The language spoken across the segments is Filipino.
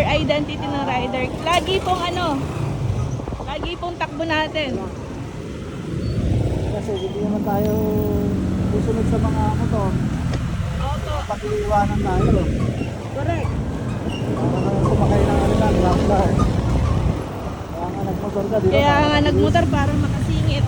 or identity ng rider. Lagi pong lagi pong takbo natin. Kasi hindi naman tayo susunod sa mga motor. Opo. Pag-iwanan tayo. Correct. Para naman sumakay ng grappler. Kaya nga nagmotor ka, di ba? Kaya nga nagmotor para makasingit.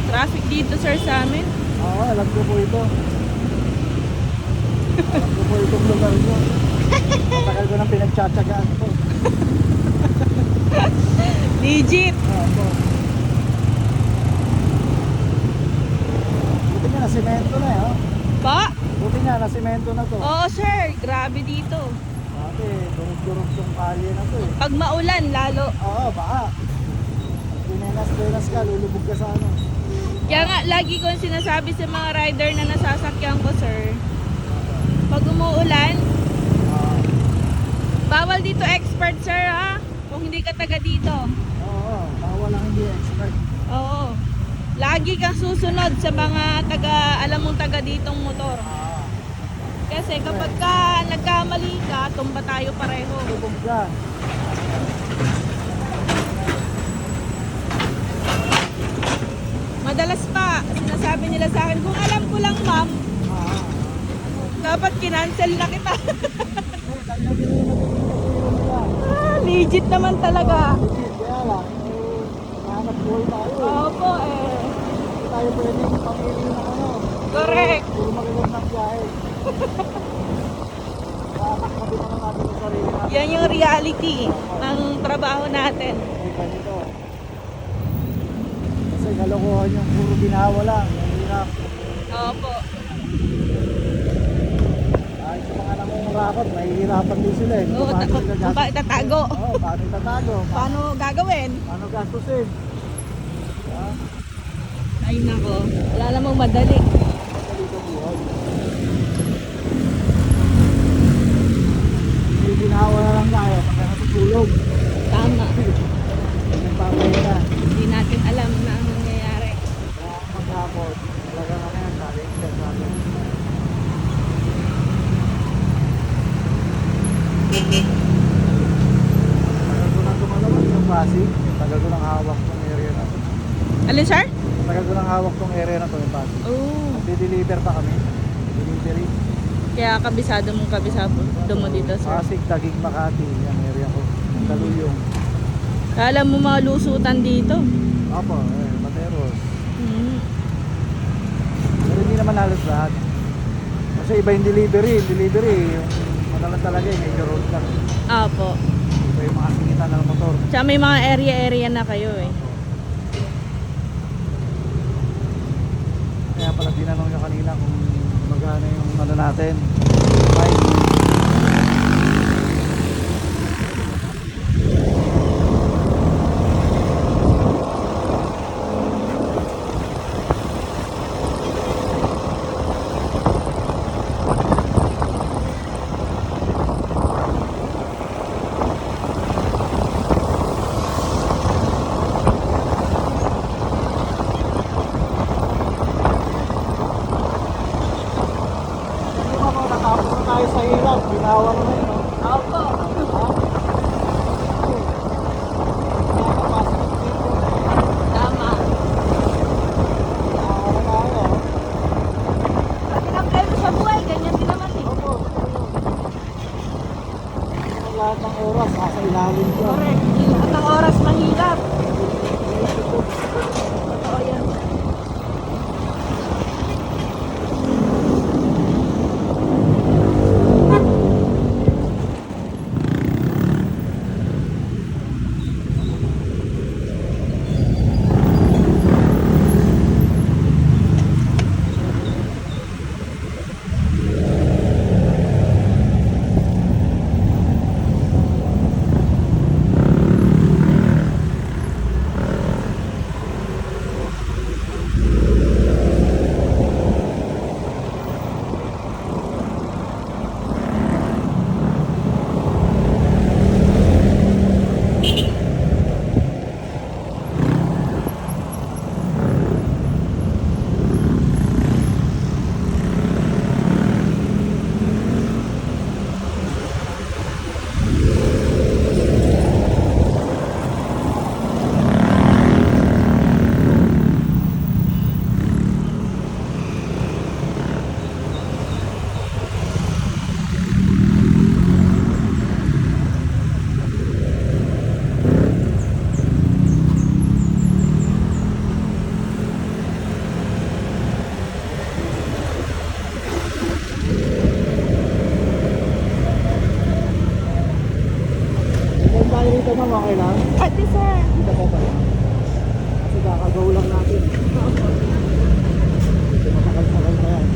Traffic dito sir sa amin. Oo, alam ko po ito. Alam ko po itong lugar ko. Matagal ko nang pinagtsatsagaan po. Legit. Opo. Buti nga na semento na eh. Oh. Pa? Buti nga na semento na to. Oo sir, grabe dito. Dati, durog-durog tong kalye na to eh. Pag maulan lalo. Oo, baka. Dinenas ka, lulubog ka sa ano. Kaya nga lagi ko sinasabi sa mga rider na nasasakyan ko sir. Pag umuulan, bawal dito expert sir ha. Kung hindi ka taga dito. Oo, bawal lang hindi expert. Oo. Lagi kang susunod sa mga alam mong taga ditong motor. Kasi kapag ka nagkamali ka, tumba tayo pareho. Lulubog ka. Madalas pa, sinasabi nila sa akin, kung alam ko lang ma'am, dapat kinancel na kita. Legit naman talaga. Kaya lang, nahanap buhay tayo. Opo Hindi tayo pwedeng pamili ng ano. Correct. Puro magagod ng biyahe. Nakakakma din naman natin yung sarili natin. Yan yung reality ng trabaho natin. Hindi ganito. Kasi kalokohan yung puro ginawa lang. Mahirap. Opo. Ay, sa mga nangungurakot, mahihirapan din sila eh. Oo, kung ba itatago? Oo, paano itatago? Paano gagawin? Paano gastusin? Ay nako, wala namang madali. Madali ko buhay. May ginawa na lang tayo pagka natutulog. Tama. Nagpapahinga. Hindi natin alam na ang nangyayari. Kaya maghapon, talaga na yan, sabi ko sa akin. Tagal ko nang tumalaman yung Pasig. Tagal ko nang hawak tong area na to. Alin sir? Tagal ko nang hawak tong area na to yung Pasig. Oo. Nagde-deliver pa kami. Delivery. Kaya kabisado mo dito sir. Pasig, Taguig, Makati. Yan area ko. Taluyong. Kala mo mga lusutan dito. Opo, Materos. Hmm. Pero hindi naman halos lahat. Kasi iba yung delivery. Yung madalang talaga yung major road lang. Apo. Iba yung mga singitan ng motor. Tsaka may mga area na kayo eh. Kaya pala tinanong nyo kanina kung magkano yung ano natin. Bike. Natapos na tayo sa hirap. Ginawa mo na yun. No? Opo. Tama. Pati ng preno sa buhay, ganyan din naman eh. Lahat ng oras, nasa ilalim ko. Correct. At ang oras mahirap. Totoo yan. Ate sir. Dito po ba? Kasi kakagaw lang natin. Ito matakal-takal pa yan.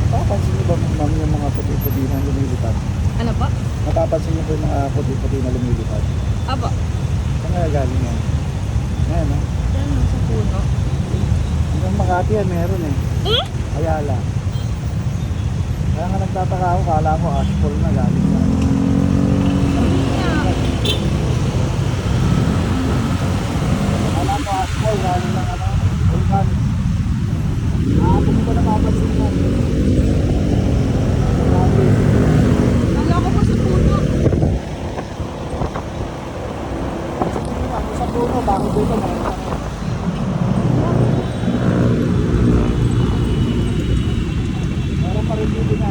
Napapansin niyo ba ma'am yung mga puti-puti na lumilipad? Ano po? Napapansin niyo po yung mga puti-puti na lumilipad? Aba. Saan kaya galing yan? Ayan, no? Diyan lang sa puno. Hanggang Makati yan, meron eh. Eh? Ayala. Kaya nga nagtataka ako, kala ko asphalt na galing na. Kala ko asphalt galing ng ano, vulkan. Hindi ko napapansin yan. Grabe. Kala ko po sa puno. Ako sa puno, bakit dito meron pa rin? Meron pa rin dito na.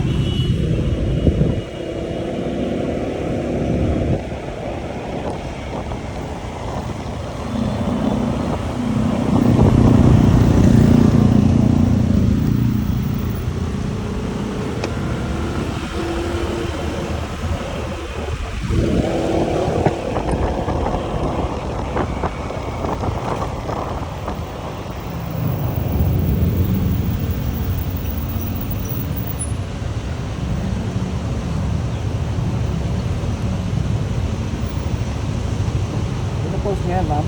Post niya, ma'am.